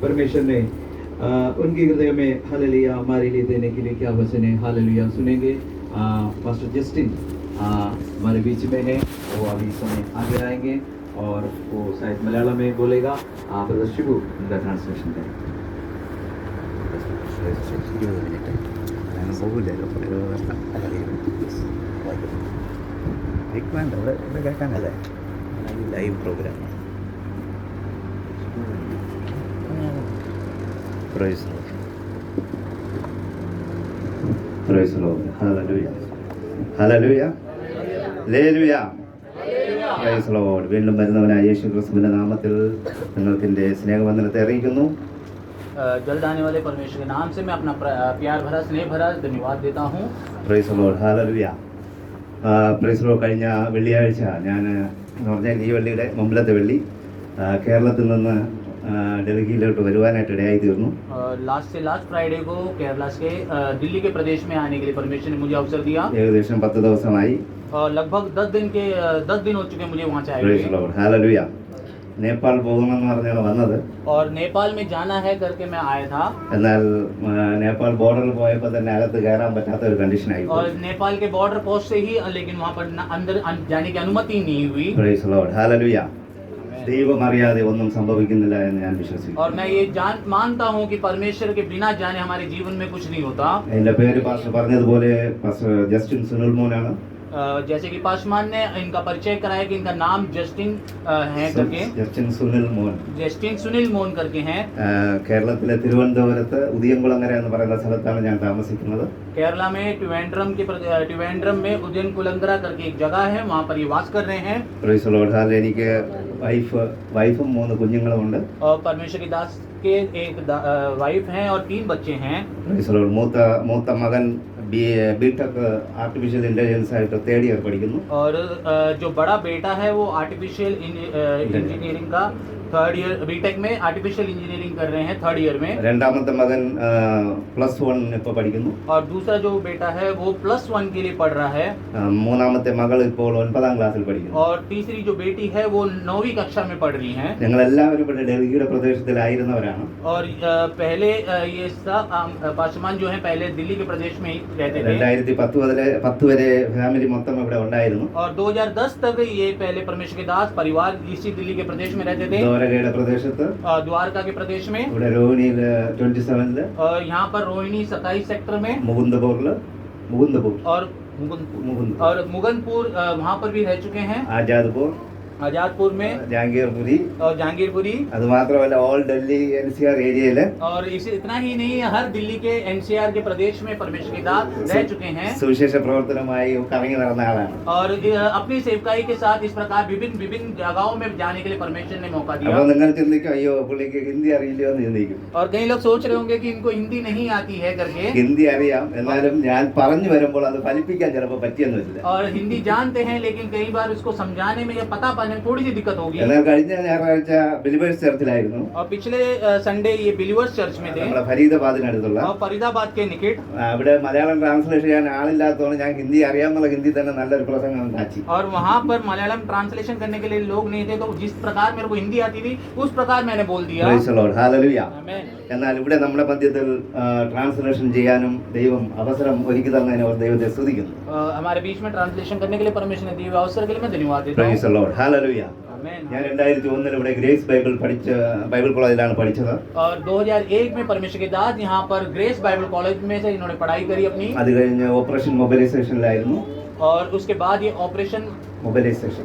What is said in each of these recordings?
परमेश्वर ने उनके हृदय में हालेलुया हमारे लिए देने के लिए क्या वचन है। हालेलुया सुनेंगे। पास्टर जस्टिन हमारे बीच में है, वो अभी समय आगे आएंगे और वो शायद मलयालम में बोलेगा। ब्रदर शिबू उनका ट्रांसलेशन करें। Live programme. Praise the Lord. Praise the Lord. Hallelujah. Hallelujah. Hallelujah. Praise the Lord. വീണ്ടും വരുന്നവനായ യേശു ക്രിസ്തുവിന്റെ നാമത്തിൽ നിങ്ങൾക്ക് എൻ്റെ സ്നേഹവന്ദനത്തെ അറിയിക്കുന്നു. जल्द आने वाले परमेश्वर के नाम से मैं अपना प्यार भरा स्नेह भरा धन्यवाद देता हूँ. Praise the Lord. Hallelujah. Praise the Lord. കഴിഞ്ഞ വെള്ളിയാഴ്ച ഞാൻ പറഞ്ഞാൽ ഈ വെള്ളിയുടെ മുമ്പിലത്തെ വെള്ളി കേരളത്തിൽ നിന്ന് ഡൽഹിയിലോട്ട് വരുവാനായിട്ട് ഇടയായി തീർന്നു. लास्ट फ्राइडे को केरला से दिल्ली के प्रदेश में आने के लिए परमेश्वर ने मुझे अवसर दिया. ഏകദേശം 10 ദിവസമായി. लगभग 10 दिन हो चुके मुझे वहाँ से आए. Praise the Lord. Hallelujah. Nepal പോകണമെന്ന് പറഞ്ഞാണ് വന്നത്. और नेपाल में जाना है करके मैं आया था. എന്നാൽ നേപ്പാൾ ബോർഡറിൽ പോയപ്പോൾ തന്നെ അകത്ത് കയറാൻ പറ്റാത്ത ഒരു കണ്ടീഷൻ ആയി. और नेपाल के बॉर्डर पोस्ट से ही लेकिन वहाँ पर अंदर जाने की अनुमति नहीं हुई. Praise the Lord. Hallelujah. ദൈവം അറിയാതെ ഒന്നും സംഭവിക്കുന്നില്ല എന്ന് ഞാൻ വിശ്വസിക്കുന്നു. और मैं ये मानता हूँ कि परमेश्वर के बिना जाने हमारे जीवन में कुछ नहीं होता. എൻ്റെ പേര് പാസ്റ്റർ പറഞ്ഞതുപോലെ പാസ്റ്റർ ജസ്റ്റിൻ സുനിൽ മോനാണ്. जैसे कि पासवान ने इनका परिचय कराया कि इनका नाम जस्टिन है करके. ജസ്റ്റിൻ സുനിൽ മോൻ. जस्टिन सुनील मोन करके हैं. കേരളത്തിലെ തിരുവനന്തപുരത്ത് ഉദിയംകുളങ്ങര എന്ന് പറയുന്ന സ്ഥലത്താണ് ഞാൻ താമസിക്കുന്നത്. केरला में ट्रिवेंड्रम में उदयन कुलंगरा करके एक जगह है, वहाँ पर ये वास कर रहे हैं. Price the Lord. ഹാലേ. എനിക്ക് വൈഫും 3 കുഞ്ഞുങ്ങളുമുണ്ട്. और परमेश्वर के दास के एक वाइफ हैं और 3 बच्चे हैं. Price the Lord. മൂത്ത മകൻ बीटेक आर्टिफिशियल इंटेलिजेंस ആയിട്ട് 3rd ईयर പഠിക്കുന്നു. और जो बड़ा बेटा है वो आर्टिफिशियल इंजीनियरिंग का 3rd ईयर बीटेक में आर्टिफिशियल इंजीनियरिंग कर रहे हैं 3rd ईयर में. രണ്ടാമത്തെ മകൻ +1 ഇപ്പോൾ പഠിക്കുന്നു. और दूसरा जो बेटा है वो +1 के लिए पढ़ रहा है. മൂന്നാമത്തെ മകൾ ഇപ്പോൾ 9ാം ക്ലാസ്സിൽ പഠിക്കുന്നു. और तीसरी जो बेटी है वो 9वीं कक्षा में पढ़ रही हैं. ഞങ്ങൾ എല്ലാവരും ഇവിടെ ഡൽഹിയുടെ പ്രദേശത്തിലായിരുന്നവരാണ്. और पहले ये सब पासवान जो है पहले दिल्ली के प्रदेश में ही रहते थे. 2010 വരെ ഫാമിലി മൊത്തം ഇവിടെ ഉണ്ടായിരുന്നു. और 2010 तक ये पहले परमेश्वर के दास परिवार इसी दिल्ली के प्रदेश में रहते थे. ദ്വാരകയുടെ പ്രദേശത്ത്, द्वारका के प्रदेश में, ഇവിടെ രോഹിണിയിൽ 27 और यहाँ पर रोहिणी 27 सेक्टर में, മുകുന്ദപൂർ और मुगनपुर वहाँ पर भी रह चुके हैं. आजादपुर में, ജാംഗീർപുരി और जहांगीरपुरी. അത് മാത്രമല്ല ഓൾ ഡൽഹി NCR ഏരിയയില്. और इसे इतना ही नहीं, हर दिल्ली के NCR के प्रदेश में परमेश्वर के दास रह चुके हैं. സുവിശേഷ പ്രവർത്തനമായി കറങ്ങി നടന്ന ആളാണ്. और अपनी सेवकाई के साथ इस प्रकार विभिन्न जगहों में जाने के लिए परमेश्वर ने मौका दिया. അപ്പോൾ നിങ്ങൾ ചിന്തിക്കും അയ്യോ പുള്ളിക്ക് ഹിന്ദി അറിയില്ലയോ എന്ന് ചിന്തിക്കും. और कई लोग सोच रहे होंगे कि इनको हिंदी नहीं आती है करके. ഹിന്ദി അറിയാം, എന്നാലും ഞാൻ പറഞ്ഞു വരുമ്പോൾ അത് ഫലിപ്പിക്കാൻ ചിലപ്പോൾ പറ്റിയെന്ന് വരില്ല. और हिंदी जानते हैं लेकिन कई बार उसको समझाने में या पता पाने में थोड़ी सी दिक्कत होगी. എന്നാൽ കഴിഞ്ഞ ഞായറാഴ്ച ബിലീവേഴ്സ് ചർച്ചിലായിരുന്നു. और पिछले संडे ये बिलीवर्स चर्च में थे. നമ്മുടെ ഫരീദാബാദിനടുത്തുള്ള. और फरीदाबाद के निकट. അവിടെ മലയാളം ട്രാൻസ്ലേഷൻ ചെയ്യാൻ ആളില്ലാത്തതുകൊണ്ട് ഞാൻ ഹിന്ദി അറിയാമെന്നുള്ള ഹിന്ദി തന്നെ നല്ലൊരു പ്രസംഗം കാച്ചി. और वहाँ पर मलयालम ट्रांसलेशन करने के लिए लोग नहीं थे, तो जिस प्रकार मेरे को हिंदी आती थी उस प्रकार मैंने बोल दिया. Praise the Lord. Hallelujah. Amen. എന്നാൽ ഇവിടെ നമ്മുടെ മധ്യത്തിൽ ട്രാൻസ്ലേഷൻ ചെയ്യാനും ദൈവം അവസരം ഒരുക്കി തന്നതിന് ദൈവത്തെ സ്തുതിക്കുന്നു. हमारे बीच में ट्रांसलेशन करने के लिए परमेश्वर ने दिए हुए अवसर के लिए मैं धन्यवाद देता हूँ. Praise the Lord. Hallelujah. ഞാൻ 2001 ഇവിടെ ഗ്രേസ് ബൈബിൾ കോളേജിലാണ് പഠിച്ചത്. और 2001 में परमेश्वर के दास यहाँ पर ग्रेस बाइबल कॉलेज में से इन्होंने पढ़ाई करी अपनी. അത് കഴിഞ്ഞ് ഓപ്പറേഷൻ മൊബിലൈസേഷനിലായിരുന്നു. और उसके बाद ये ऑपरेशन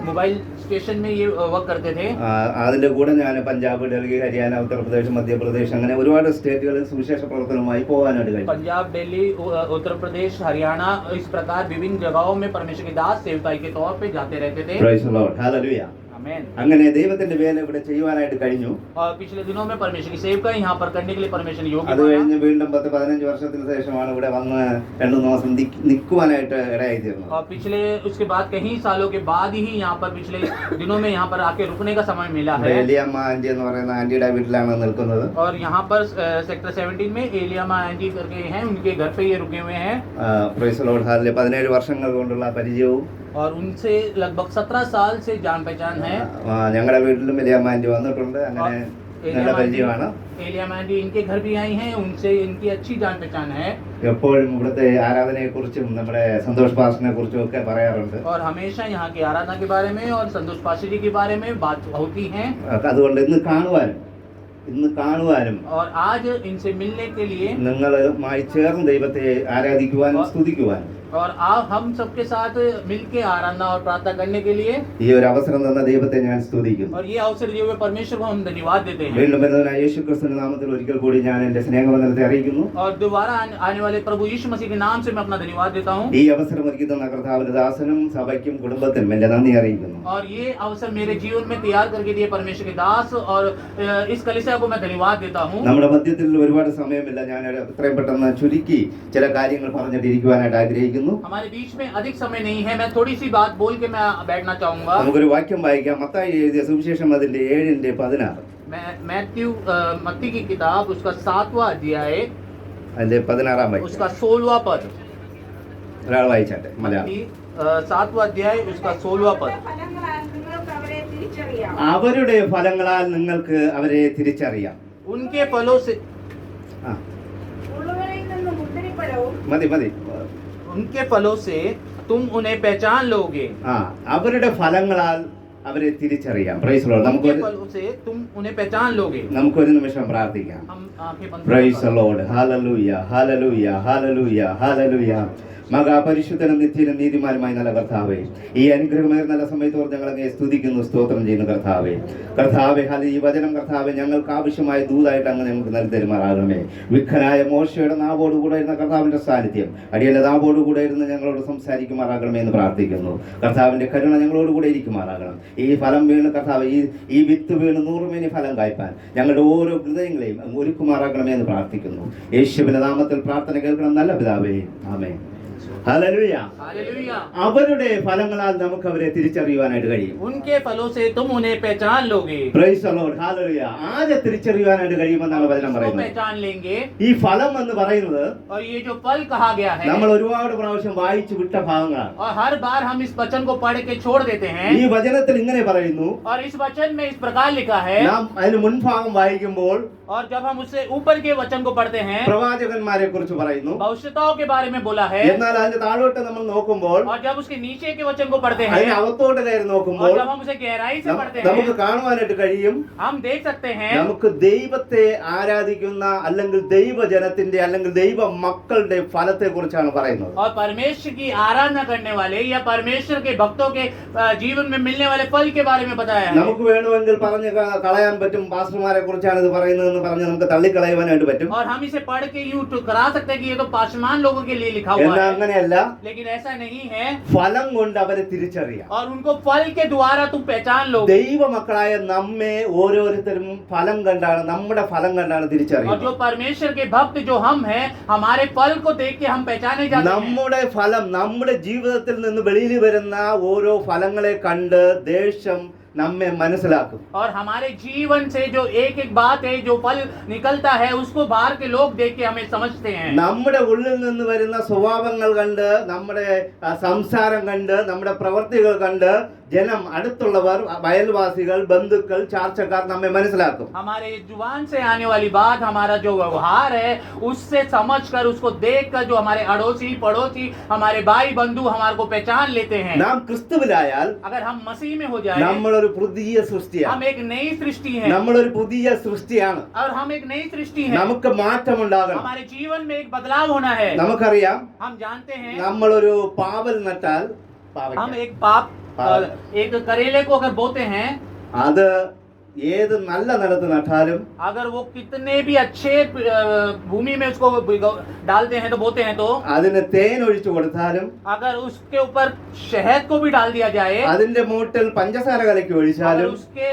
मोबाइल स्टेशन में ये वर्क करते थे. അതിന്റെ കൂടെ ഞാൻ പഞ്ചാബ്, ഡൽഹി, ഹരിയാന, ഉത്തർപ്രദേശ്, മധ്യപ്രദേശ് അങ്ങനെ ഒരുപാട് സ്റ്റേറ്റുകളിൽ സുവിശേഷ പ്രവർത്തനവുമായി പോകാനായിട്ട് കഴിഞ്ഞു. पंजाब, दिल्ली, उत्तर प्रदेश, हरियाणा, इस प्रकार विभिन्न जगहों में परमेश्वर के दास सेवकाई के तौर पे जाते रहते थे. Praise the Lord. Hallelujah. അങ്ങനെ ദൈവത്തിന്റെ വേല ഇവിടെ ചെയ്യുവാനായിട്ട് കഴിഞ്ഞു. और पिछले दिनों में परमेश्वर की सेवकाई यहाँ पर करने के लिए परमेश्वर ने योग्य അത് കഴിഞ്ഞ് വീണ്ടും 10-15 വർഷത്തിന് ശേഷമാണ് ഇവിടെ വന്ന് 2 മാസം നിൽക്കുവാനായിട്ട് ഇടയായി തീർന്നത്. और पिछले उसके बाद कई सालों के बाद ही यहाँ पर पिछले दिनों में यहाँ पर आके रुकने का समय मिला है. ഏലിയാമ്മ ആന്റി എന്ന് പറയുന്ന ആന്റിയുടെ വീട്ടിലാണ് നിൽക്കുന്നത്. और यहाँ पर सेक्टर 17 में एलियामा आंटी करके हैं, उनके घर पे ये रुके हुए हैं. Price the Lord. ഹാലേ. 17 വർഷങ്ങൾ കൊണ്ടുള്ള പരിചയവും और उनसे लगभग 17 साल से जान पहचान है. ഞങ്ങളുടെ വീട്ടിലും എലിയാമ്മ ആന്റി വന്നിട്ടുണ്ട്. അങ്ങനെ നല്ല പരിചയമാണ്. एलिया मैंडी इनके घर भी आई हैं, उनसे इनकी अच्छी जान पहचान है എപ്പോഴും ഇവിടുത്തെ ആരാധനയെക്കുറിച്ചും നമ്മുടെ സന്തോഷ് പാസ്റ്ററിനെ കുറിച്ചും ഒക്കെ പറയാറുണ്ട്. और हमेशा यहाँ की आराधना के बारे में और संतोष पाशी जी के बारे में बात होती है। അതുകൊണ്ട് ഇന്ന് കാണുവാനും और आज इनसे मिलने के लिए നിങ്ങളുമായി ചേർന്ന് ദൈവത്തെ ആരാധിക്കുവാനും സ്തുതിക്കുവാനും और आप हम सबके साथ मिलके आराधना और प्रार्थना करने के लिए ഈ ഒരു അവസരം തന്ന ദൈവത്തെ ഞാൻ സ്തുതിക്കുന്നു. और ये अवसर दिए हुए परमेश्वर को हम धन्यवाद देते हैं। വീണ്ടും വരുന്നവനായ യേശുക്രിസ്തുവിന്റെ നാമത്തിൽ ഒരിക്കൽ കൂടി ഞാൻ എൻ്റെ സ്നേഹവന്ദനത്തെ അറിയിക്കുന്നു. और दोबारा आने वाले प्रभु यीशु मसीह के नाम से मैं अपना धन्यवाद देता हूँ। ഈ അവസരം ഒരുക്കി തന്ന കർത്താവിന്റെ ദാസനും സഭയ്ക്കും കുടുംബത്തിനും എൻ്റെ നന്ദി അറിയിക്കുന്നു. और ये अवसर मेरे जीवन में तैयार करके दिए परमेश्वर के दास और इस कलीसिया को मैं धन्यवाद देता हूँ। നമ്മുടെ മധ്യത്തിൽ ഒരുപാട് സമയമില്ല, ഞാൻ എത്രയും പെട്ടെന്ന് ചുരുക്കി ചില കാര്യങ്ങൾ പറഞ്ഞിട്ടിരിക്കുവാനായിട്ട് ആഗ്രഹിക്കുന്നു. हमारे बीच में अधिक समय नहीं है, मैं थोड़ी सी बात बोल के मैं बैठना चाहूंगा। നമുക്കൊരു വാക്യം വായിക്കാം. മത്തായി എഴുതിയ സുവിശേഷം അതിന്റെ 7:16. मैथ्यू मत्ती की किताब उसका 7वां अध्याय അതിന്റെ 16 വാക്യം उसका 16वां पद। ഒരാൾ വായിച്ചാട്ടെ മലയാളം. 7वां अध्याय उसका 16वां पद। അവരുടെ ഫലങ്ങളാൽ നിങ്ങൾക്ക് അവരെ തിരിച്ചറിയാം. उनके फलों से മതി उनके फलों से तुम उन्हें पहचान लोगे। അവരുടെ ഫലങ്ങളാൽ അവരെ തിരിച്ചറിയാം. Price the Lord. उनके फलों से तुम उन्हें पहचान लोगे। നമുക്കൊരു നിമിഷം പ്രാർത്ഥിക്കാം. हम आंखें बंद praise the lord. Hallelujah hallelujah hallelujah hallelujah. മഹാപരിശുദ്ധനും നിത്യനും നീതിമാനുമായ നല്ല കർത്താവേ, ഈ അനുഗ്രഹമേറിയ നല്ല സമയത്ത് ഞങ്ങൾ അങ്ങയെ സ്തുതിക്കുന്നു, സ്തോത്രം ചെയ്യുന്നു കർത്താവേ. ഈ വചനം കർത്താവെ ഞങ്ങൾക്ക് ആവശ്യമായ ദൂതായിട്ട് അങ്ങ് ഞങ്ങൾക്ക് നൽകി തരുമാറാകണമേ. വിഖനായ മോശയുടെ നാവോടുകൂടെ ഇരുന്ന കർത്താവിന്റെ സാന്നിധ്യം അടിയന്റെ നാവോടുകൂടെ ഇരുന്ന് ഞങ്ങളോട് സംസാരിക്കുമാറാകണമേ എന്ന് പ്രാർത്ഥിക്കുന്നു. കർത്താവിന്റെ കരുണ ഞങ്ങളോടുകൂടെ ഇരിക്കുമാറാകണം. ഈ ഫലം വീണ് കർത്താവ് ഈ വിത്ത് വീണ് 100 മേനി ഫലം കായ്പാൻ ഞങ്ങളുടെ ഓരോ ഹൃദയങ്ങളെയും ഒരുക്കുമാറാകണമേ എന്ന് പ്രാർത്ഥിക്കുന്നു. യേശുവിന്റെ നാമത്തിൽ പ്രാർത്ഥന കേൾക്കണം നല്ല പിതാവേ, ആമേൻ. ഹല്ലേലൂയ. അവരുടെ ഫലങ്ങളാൽ നമുക്ക് അവരെ തിരിച്ചറിയുവാനായിട്ട് കഴിയും. उनके फलों से तुम उन्हें पहचान लोगे। Price the lord. ഹല്ലേലൂയ. ആരെ തിരിച്ചറിയുവാനായിട്ട് കഴിയുമെന്നാണ് വചനം പറയുന്നത്. पहचान लेंगे। ഈ ഫലം എന്ന് പറയുന്നത് और ये जो फल कहा गया है നമ്മൾ ഒരുപാട് പ്രാവശ്യം വായിച്ചു വിട്ട ഭാഗങ്ങളാണ്. और हर बार हम इस वचन को पढ़ के छोड़ देते हैं। ഈ വചനത്തിൽ ഇങ്ങനെ പറയുന്നു. और इस वचन में इस प्रकार लिखा है। നാം അതിന് മുൻഭാഗം വായിക്കുമ്പോൾ और जब हम उससे ऊपर के वचन को पढ़ते हैं പ്രവാചകന്മാരെ കുറിച്ച് പറയുന്നു. भविष्यताओं के बारे में बोला है। എന്നാൽ അതിന്റെ താഴോട്ട് നമ്മൾ നോക്കുമ്പോൾ और जब उसके नीचे के वचन को पढ़ते हैं അതിന് അകത്തോട്ട് കയറി और നോക്കുമ്പോൾ जब हम उसे गहराई से पढ़ते നമുക്ക് हैं കാണുവാനായിട്ട് കഴിയും. हम देख सकते हैं നമുക്ക് ദൈവത്തെ ആരാധിക്കുന്ന അല്ലെങ്കിൽ ദൈവജനത്തിന്റെ അല്ലെങ്കിൽ ദൈവ മക്കളുടെ ഫലത്തെ കുറിച്ചാണ് പറയുന്നത്. और परमेश्वर की आराधना करने वाले या परमेश्वर के भक्तों के जीवन में मिलने वाले फल के बारे में बताया है। നമുക്ക് വേണമെങ്കിൽ പറഞ്ഞു കളയാൻ പറ്റും, പാസ്റ്റർമാരെ കുറിച്ചാണ് ഇത് പറയുന്നതെന്ന് പറഞ്ഞ് നമുക്ക് തള്ളിക്കളയുവാനായിട്ട് പറ്റും. और हम इसे पढ़ के यूं करा सकते हैं कि ये तो पासमान लोगों के लिए लिखा हुआ എന്നാൽ है, അങ്ങനെയല്ല. लेकिन ऐसा नहीं है। ഫലം കൊണ്ട് അവരെ തിരിച്ചറിയാം. और उनको फल के द्वारा तुम पहचान लो। ദൈവമക്കളായ നമ്മെ ഓരോരുത്തരും ഫലം കണ്ടാണ്, നമ്മുടെ ഫലം കണ്ടാണ് और തിരിച്ചറിയുന്നത്. जो परमेश्वर के भक्त जो हम हैं, हमारे फल को देख के हम पहचाने जाते हैं। നമ്മുടെ ഫലം, നമ്മുടെ ജീവിതത്തിൽ നിന്ന് വെളിയിൽ വരുന്ന ഓരോ ഫലങ്ങളെ കണ്ട് ദേശം നമ്മെ മനസ്സിലാക്കും. और हमारे जीवन से जो एक एक बात है, जो फल निकलता है, उसको बाहर के लोग देख के हमें समझते हैं। നമ്മുടെ ഉള്ളിൽ നിന്ന് വരുന്ന സ്വഭാവങ്ങൾ കണ്ട്, നമ്മുടെ സംസാരം കണ്ട്, നമ്മുടെ പ്രവർത്തികൾ കണ്ട് ജനം, അടുത്തുള്ളവർ, അയൽവാസികൾ, ബന്ധുക്കൾ, ചാർച്ചക്കാർ നമ്മെ മനസ്സിലാക്കും. हमारे जुबान से आने वाली बात, हमारा जो व्यवहार है, उससे समझकर, उसको देखकर जो हमारे अड़ोसी पड़ोसी, हमारे भाई बंधु हमारे को पहचान लेते हैं। നാം ക്രിസ്തുവിലായാൽ अगर हम मसीह में हो जाए, നമ്മളൊരു പുതിയ സൃഷ്ടിയാണ്. हम एक नई सृष्टि हैं। നമ്മളൊരു പുതിയ സൃഷ്ടിയാണ്. और हम एक नई सृष्टि हैं। നമുക്ക് മാറ്റമുണ്ടാകണം. हमारे जीवन में एक बदलाव होना है। നമുക്കറിയാം, हम जानते हैं നമ്മളൊരു പാവൽ നട്ടാൽ हम एक एक करेले को अगर बोते हैं, അത് ഏത് നല്ല നിലത്ത് നട്ടാലും अगर वो कितने भी अच्छे भूमि में उसको डालते हैं तो बोते हैं, तो അതിന് തേൻ ഒഴിച്ചു കൊടുത്താലും अगर उसके ऊपर शहद को भी डाल दिया जाए, അതിന്റെ മൂട്ടിൽ പഞ്ചസാര കലക്കി अगर ഒഴിച്ചാലും उसके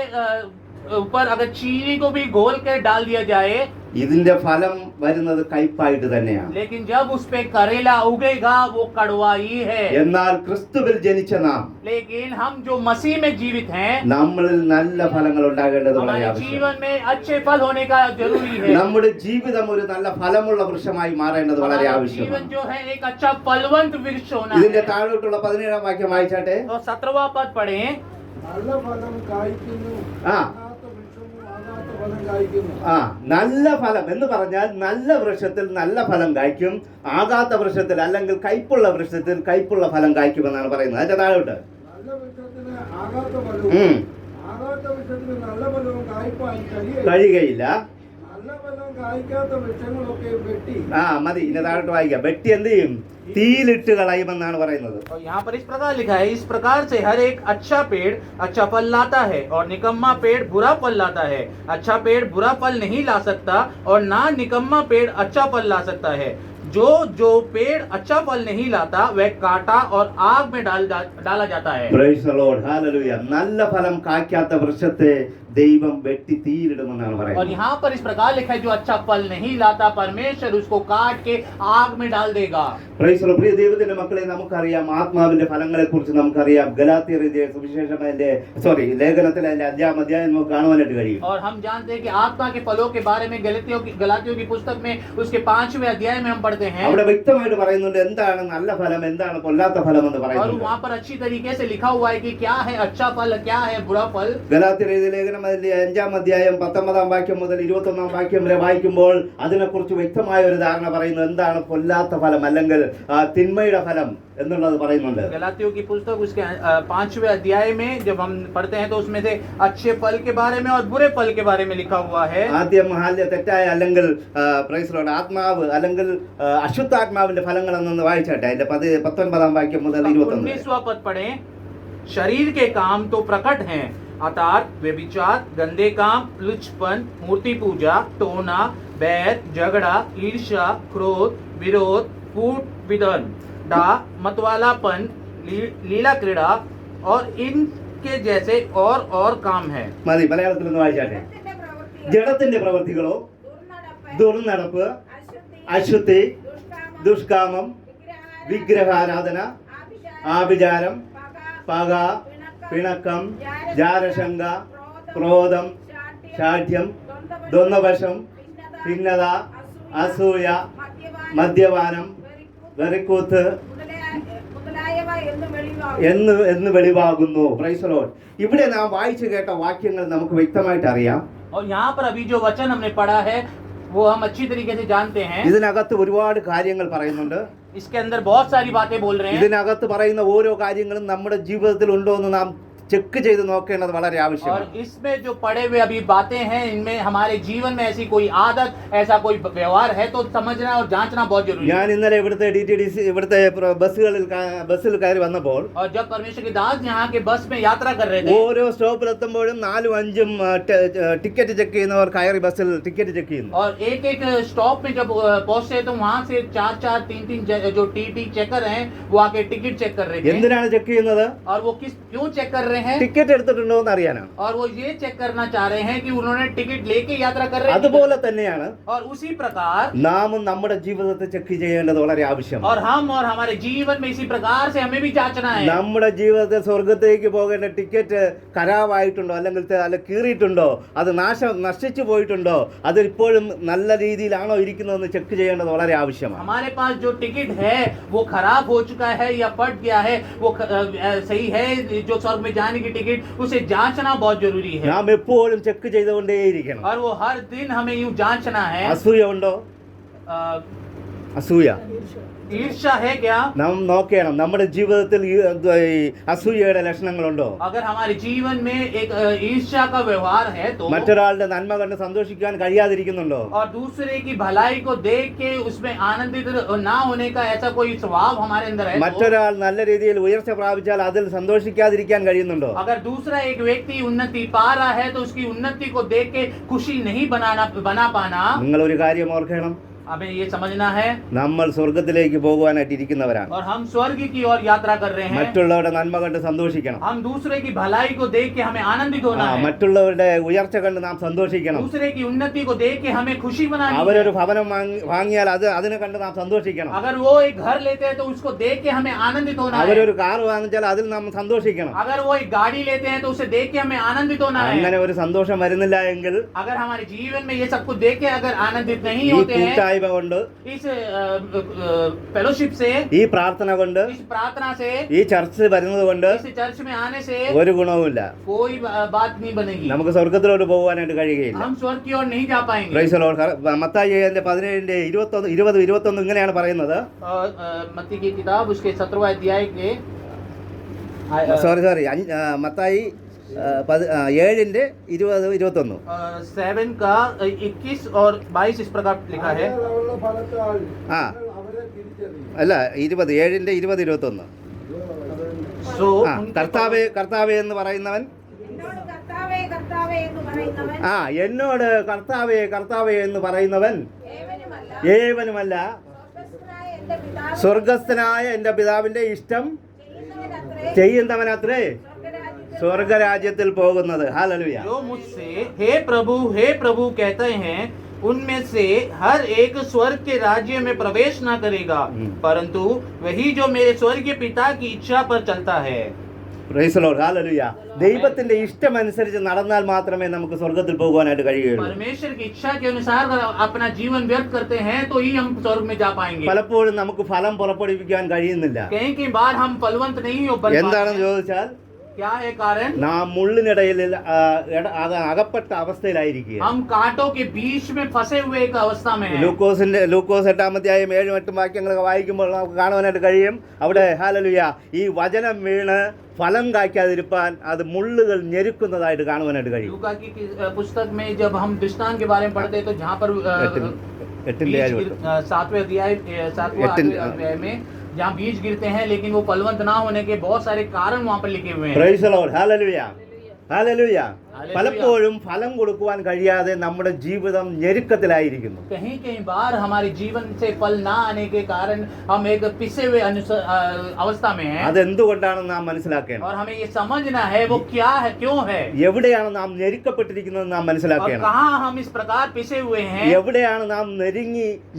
ऊपर अगर चीनी को भी घोल कर डाल दिया जाए, ഇതിന്റെ ഫലം വരുന്നത് കയ്പായിട്ട് തന്നെയാണ്. लेकिन जब उस पे करेला उगेगा वो कड़वा ही है। എന്നാൽ ക്രിസ്തുവിൽ ജനിച്ച നാം, लेकिन हम जो मसीह में जीवित हैं, നമ്മളിൽ നല്ല ഫലങ്ങൾ ഉണ്ടാകേണ്ടത് വളരെ हमारे ആവശ്യമാണ്. जीवन में अच्छे फल होने का जरूरी है। നമ്മുടെ ജീവിതം ഒരു നല്ല ഫലമുള്ള വൃക്ഷമായി മാറേണ്ടത് വളരെ हमारा ആവശ്യമാണ്. जीवन जो है एक अच्छा फलवंत वृक्ष होना ഇതിന്റെ है। താഴോട്ടുള്ള 17 വാക്യം വായിച്ചാട്ടെ. तो 17वां पद पढ़ें। നല്ല ഫലം കായ്ക്കുന്നു, ആ ആകാത്ത വൃക്ഷവും ആകാത്ത ഫലം കായ്ക്കുന്നു. ആ നല്ല ഫലം എന്ന് പറഞ്ഞാൽ നല്ല വൃക്ഷത്തിൽ നല്ല ഫലം കായ്ക്കും, ആകാത്ത വൃക്ഷത്തിൽ അല്ലെങ്കിൽ കയ്പുള്ള വൃക്ഷത്തിൽ കയ്പുള്ള ഫലം കായ്ക്കുമെന്നാണ് പറയുന്നത്. അതിന്റെ താഴോട്ട് നല്ല വൃക്ഷത്തിന് ആകാത്ത ഫലവും ആകാത്ത വൃക്ഷത്തിന് നല്ല ഫലവും കായ്പാൻ കഴിയുകയില്ല. നല്ല ഫലം കായ്ക്കാത്ത വൃക്ഷങ്ങളൊക്കെ വെട്ടി മതി. ഇതിന്റെ താഴോട്ട് വായിക്കാം. വെട്ടി എന്ത് ചെയ്യും? തീയിലിട്ട് കളയുമെന്നാണ് പറയുന്നത്. और यहाँ पर इस प्रकार लिखा है, इस प्रकार से हर एक अच्छा पेड़ अच्छा फल लाता है और निकम्मा पेड़ बुरा फल लाता है। अच्छा पेड़ बुरा फल नहीं ला सकता और ना निकम्मा पेड़ अच्छा फल ला सकता है। जो पेड़ अच्छा फल नहीं लाता वह काटा और आग में डाला जाता है। Praise the Lord. Hallelujah. നല്ല ഫലം കായ്ക്കാത്ത വൃക്ഷത്തെ ദൈവം വെട്ടി തീയിലിടുമെന്നാണ് और പറയുന്നത്. यहाँ पर इस प्रकार लिखा है, जो अच्छा फल नहीं लाता परमेश्वर उसको काट के आग में डाल देगा। Praise the Lord. പ്രിയ ദൈവത്തിന്റെ മക്കളെ, നമുക്കറിയാം ആത്മാവിന്റെ ഫലങ്ങളെ കുറിച്ച് നമുക്കറിയാം. ഗലാത്യർ എഴുതിയ സുവിശേഷം ലേഖനത്തിൽ അതിന്റെ 5-ാം അധ്യായം നമുക്ക് കാണുവാനായിട്ട് കഴിയും. और हम जानते हैं कि आत्मा के फलों के बारे में गलातियों की पुस्तक में उसके 5वें अध्याय में हम पढ़ते हैं। അവിടെ വ്യക്തമായിട്ട് പറയുന്നുണ്ട് എന്താണ് നല്ല ഫലം, എന്താണ് കൊല്ലാത്ത ഫലം എന്ന് और പറയുന്നത്. वहाँ पर अच्छी तरीके से लिखा हुआ है कि क्या है अच्छा फल, क्या है बुरा फल। ഗലാത്യർ എഴുതിയ ലേഖനം അതിന്റെ 5-ാം അധ്യായം 19-ാം വാക്യം മുതൽ 21-ാം വാക്യം വരെ വായിക്കുമ്പോൾ അതിനെക്കുറിച്ച് വ്യക്തമായ ഒരു ധാരണ പറയുന്നു. എന്താണ് കൊല്ലാത്ത ഫലം അല്ലെങ്കിൽ തിന്മയുടെ ഫലം എന്നുള്ളത് പറയുന്നുണ്ട്. गलातियों की पुस्तक उसके 5वें अध्याय में जब हम पढ़ते हैं तो उसमें से अच्छे फल के बारे में और बुरे फल के बारे में लिखा हुआ है। ആദ്യം തെറ്റായ അല്ലെങ്കിൽ പ്രൈസ് ദി ലോർഡ് ആത്മാവ് അല്ലെങ്കിൽ അശുദ്ധാത്മാവിന്റെ ഫലങ്ങൾ എന്നൊന്ന് വായിച്ചട്ടെ. അതിന്റെ 19-ാം വാക്യം മുതൽ 21. 19वां पद पढ़ें। शरीर के काम तो प्रकट हैं, अर्थात व्यभिचार, गंदे काम, लुचपन, मूर्ति पूजा, टोना, बैर, झगड़ा, ईर्ष्या, क्रोध, विरोध, फूट, विदन, डा, मतवालापन, लीला क्रीड़ा और इनके जैसे और काम है। മതി, മലയാളത്തിൽ ഒന്ന് വായിച്ചാട്ടെ. ജഡത്തിന്റെ പ്രവൃത്തികളോ ദുർനടപ്പ്, അശുദ്ധി, ദുഷ്കാമം, വിഗ്രഹാരാധന, ആഭിചാരം, പക, പിണക്കം, ജാരശങ്ക, ക്രോധം, ശാഠ്യം, ദ്വന്ദ്വവശം, ഭിന്നത, അസൂയ, മദ്യപാനം, വെറിക്കൂത്ത് എന്ന് വെളിവാകുന്നു. Price the Lord. ഇവിടെ നാം വായിച്ചു കേട്ട വാക്യങ്ങൾ നമുക്ക് വ്യക്തമായിട്ട് അറിയാം. और यहाँ पर अभी जो वचन हमने पढ़ा है वो हम अच्छी तरीके से जानते हैं। ഇതിനകത്ത് ഒരുപാട് കാര്യങ്ങൾ പറയുന്നുണ്ട്. इसके अंदर बहुत सारी बातें बोल रहे हैं। ഇതിനകത്ത് പറയുന്ന ഓരോ കാര്യങ്ങളും നമ്മുടെ ജീവിതത്തിൽ ഉണ്ടോ എന്ന് നാം ചെക്ക് ചെയ്ത് നോക്കേണ്ടത് വളരെ ആവശ്യമാണ്. और इसमें जो पढ़े हुए अभी बातें हैं इनमें हमारे जीवन में ऐसी कोई आदत, ऐसा कोई व्यवहार है तो समझना और जांचना बहुत जरूरी है। ഞാൻ ഇന്നലെ ഇവിടുത്തെ DTDC ഇവിടുത്തെ ബസ്സിൽ കയറി വന്നപ്പോൾ और जब परमेश्वर के दास यहाँ के बस में यात्रा कर रहे थे, ഓരോ സ്റ്റോപ്പിലെത്തുമ്പോഴും 4-5 ടിക്കറ്റ് ചെക്ക് ചെയ്യുന്നവർ കയറി ബസ്സിൽ टिकट ചെക്ക് ചെയ്യുന്നു. और एक स्टॉप में जब पहुंचे तो वहाँ से 4 3 जो TT चेकर हैं वो आके टिकट चेक कर रहे थे। എന്തിനാണ് ചെക്ക് ചെയ്യുന്നത്? और वो क्यों चेक कर रहे हैं? ടിക്കറ്റ് എടുത്തിട്ടുണ്ടോ എന്ന് അറിയാനാണ്. और वो ये चेक करना चाह रहे हैं कि उन्होंने टिकट लेके यात्रा कर रहे हैं। അതുപോലെ തന്നെയാണ് और उसी प्रकार നാമും നമ്മുടെ ജീവിതത്തെ ചെക്ക് ചെയ്യേണ്ടത് വളരെ ആവശ്യമാണ്. और हम और हमारे जीवन में इसी प्रकार से हमें भी जांचना है। നമ്മുടെ ജീവിതത്തിൽ സ്വർഗത്തേക്ക് പോകേണ്ട ടിക്കറ്റ് കരാവായിട്ടുണ്ടോ അല്ലെങ്കിൽ കീറിയിട്ടുണ്ടോ, അത് നശിച്ചു പോയിട്ടുണ്ടോ, അത് ഇപ്പോഴും നല്ല രീതിയിലാണോ ഇരിക്കുന്നതെന്ന് ചെക്ക് ചെയ്യേണ്ടത് വളരെ ആവശ്യമാണ്. हमारे पास जो टिकट है वो खराब हो चुका है या फट गया है, वो सही है जो स्वर्ग में जाने की टिकट, उसे जांचना बहुत जरूरी है। നാം എപ്പോഴും ചെക്ക് ചെയ്തുകൊണ്ടേയിരിക്കണം. और वो हर दिन हमें यूं जांचना है। അസൂയ ഉണ്ടോ? അസൂയ ईर्ष्या है क्या? നാം നോക്കണം നമ്മുടെ ജീവിതത്തിൽ ഈ അസൂയയുടെ ലക്ഷണങ്ങളുണ്ടോ? अगर हमारे जीवन में एक ईर्ष्या का व्यवहार है तो, മറ്റൊരാളുടെ നന്മ കണ്ട് സന്തോഷിക്കാൻ കഴിയാതിരിക്കുന്നുണ്ടോ? और दूसरे की भलाई को देख के उसमें आनंदित ना होने का ऐसा कोई स्वभाव हमारे अंदर है तो, മറ്റൊരാൾ നല്ല രീതിയിൽ ഉയർച്ച പ്രാപിച്ചാൽ അതിൽ സന്തോഷിക്കാതിരിക്കാൻ കഴിയുന്നുണ്ടോ? अगर दूसरा एक व्यक्ति उन्नति पा रहा है तो उसकी उन्नति को देख के खुशी नहीं बना पाना। നിങ്ങൾ ഒരു കാര്യം ഓർക്കണം, हमें ये समझना है നമ്മൾ സ്വർഗത്തിലേക്ക് പോകുവാനായിട്ട് ഇരിക്കുന്നവരാണ്. और हम स्वर्ग की ओर यात्रा कर रहे हैं। മറ്റുള്ളവരുടെ നന്മ കണ്ട് സന്തോഷിക്കണം. हम दूसरे की भलाई को देख के हमें आनंदित होना है। മറ്റുള്ളവരുടെ ഉയർച്ച കണ്ട് നാം സന്തോഷിക്കണം. दूसरे की उन्नति को देख के हमें खुशी मनानी है। അവരൊരു ഭവനം വാങ്ങിയാൽ അതിനെ കണ്ട് നാം സന്തോഷിക്കണം. अगर वो एक घर लेते हैं तो उसको देख के हमें आनंदित होना है। അവരൊരു കാർ വാങ്ങിച്ചാൽ അതിൽ നാം സന്തോഷിക്കണം. अगर वो एक गाड़ी लेते हैं तो उसे देख के हमें आनंदित होना അങ്ങനെ है। ഒരു സന്തോഷം വരുന്നില്ല എങ്കിൽ अगर हमारे जीवन में ये सब कुछ देख के अगर आनंदित नहीं ഈ होते हैं കൂട്ടായ്മ കൂട്ടായ്മ കൊണ്ട്, इस फेलोशिप से, ഈ പ്രാർത്ഥന കൊണ്ട്, इस प्रार्थना से, ഈ ചർച്ച് വരുന്നത് കൊണ്ട് इस चर्च में आने से ഒരു ഗുണവുമില്ല. कोई बात नहीं बनेगी. നമുക്ക് സ്വർഗത്തിലോട്ട് പോകാനായിട്ട് കഴിയുകയില്ല. हम स्वर्ग की ओर नहीं जा पाएंगे. Price the Lord. മത്തായി 17:20 ഇങ്ങനെയാണ് പറയുന്നത്. और मत्ती की किताब उसके 17वां अध्याय के സോറി മത്തായി 7:20-21. 7 का 21 और 22 इस प्रकार लिखा है. അതേയുള്ള ഫലത്താൽ ആ നിങ്ങൾ അവരെ തിരിച്ചറിയും. അല്ല 7:20-21. सो ആ കർത്താവേ കർത്താവേ എന്ന് പറയുന്നവൻ, എന്നോട് കർത്താവേ കർത്താവേ എന്ന് പറയുന്നവൻ ആ എന്നോട് കർത്താവേ കർത്താവേ എന്ന് പറയുന്നവൻ ഏവനുമല്ല ഏവനുമല്ല സ്വർഗ്ഗസ്ഥനായ എന്റെ പിതാവ് സ്വർഗസ്ഥനായ എൻ്റെ പിതാവിൻ്റെ ഇഷ്ടം ചെയ്യുന്നവനത്രേ ചെയ്യുന്നവനത്രേ സ്വർഗ്ഗരാജ്യത്തിൽ സ്വർഗരാജ്യത്തിൽ പോകുന്നത്. ഹല്ലേലൂയ. जो मुझसे हे प्रभु कहते हैं उनमें से हर एक स्वर्ग के राज्य में प्रवेश न करेगा, परंतु वही जो मेरे स्वर्गीय पिता की इच्छा पर चलता है. Price the lord. ഹല്ലേലൂയ. ദൈവത്തിന്റെ ഇഷ്ടമനുസരിച്ച് നടന്നാൽ മാത്രമേ നമുക്ക് സ്വർഗത്തിൽ പോകുവാനായിട്ട് കഴിയുകയുള്ളൂ. परमेश्वर की इच्छा के अनुसार अगर अपना जीवन व्यर्थ करते हैं तो ही हम स्वर्ग में जा पाएंगे. പലപ്പോഴും നമുക്ക് ഫലം പുറപ്പെടുവിക്കാൻ കഴിയുന്നില്ല. कहीं कहीं बार हम फलवंत नहीं हो बन എന്താണെന്ന് पाते हैं. ചോദിച്ചാൽ क्या है कारण? നാം മുള്ളിനിടയിൽ അകപ്പെട്ട അവസ്ഥയിലായിരിക്കുക. हम कांटों के बीच में फंसे हुए एक अवस्था में हैं. ലൂക്കോസ് 8:7-8 വാക്യങ്ങളൊക്കെ വായിക്കുമ്പോൾ നമുക്ക് കാണുവാനായിട്ട് കഴിയും. അവിടെ ഹല്ലേലൂയ ഈ വചനം വീണ് ഫലം കായ്ക്കാതിരിപ്പാൻ അത് മുള്ളുകൾ ഞെരുക്കുന്നതായിട്ട് കാണുവാനായിട്ട് കഴിയും. लूका की पुस्तक में जब हम दृष्टांत के बारे में पढ़ते हैं तो जहाँ पर 7वें अध्याय में जहाँ बीज गिरते हैं लेकिन वो फलवंत ना होने के बहुत सारे कारण वहाँ पर लिखे हुए हैं. Price the lord. Hallelujah. Hallelujah. പലപ്പോഴും ഫലം കൊടുക്കുവാൻ കഴിയാതെ നമ്മുടെ ജീവിതം ഞെരുക്കത്തിലായിരിക്കുന്നു. कहीं कहीं बार हमारे जीवन से फल ना आने के कारण हम एक पिसे हुए अवस्था में हैं. അതെന്തുകൊണ്ടാണെന്ന് നാം മനസ്സിലാക്കണം. और हमें ये समझना है वो क्या है, क्यों है, എവിടെയാണ് നാം ഞെരുക്കപ്പെട്ടിരിക്കുന്നത് നാം और മനസ്സിലാക്കണം. कहाँ हम इस प्रकार पिसे हुए हैं, എവിടെയാണ് നാം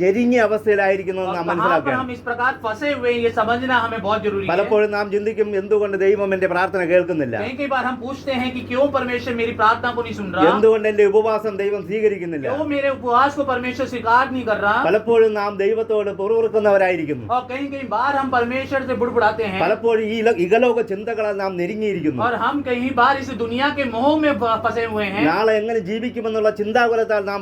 ഞെരുങ്ങിയ അവസ്ഥയിലായിരിക്കുന്നത് और നാം कहाँ पर മനസ്സിലാക്കണം. हम इस प्रकार फंसे हुए हैं, ये समझना हमें बहुत जरूरी है. പലപ്പോഴും നാം ചിന്തിക്കും എന്തുകൊണ്ട് ദൈവം എന്റെ പ്രാർത്ഥന കേൾക്കുന്നില്ല, कई कई बार हम पूछते हैं कि क्यों परमेश्वर मेरी प्रार्थना को नहीं सुन रहा, എന്തുകൊണ്ട് എന്റെ ഉപവാസം ദൈവം സ്വീകരിക്കുന്നില്ല. क्यों मेरे उपवास को परमेश्वर स्वीकार नहीं कर रहा. പലപ്പോഴും നാം ദൈവത്തോട് പുറകുറുക്കുന്നവരായിരിക്കുന്നു. और कहीं कहीं बार हम परमेश्वर से बुड़बुड़ाते हैं, പലപ്പോഴും ഈ ഇഹലോക ചിന്തകളാൽ നാം നെരുങ്ങിയിരിക്കുന്നു. और हम कहीं बार इस दुनिया के मोह में फंसे हुए हैं, നാളെ എങ്ങനെ ജീവിക്കുമെന്നുള്ള ചിന്താകുലത്താൽ നാം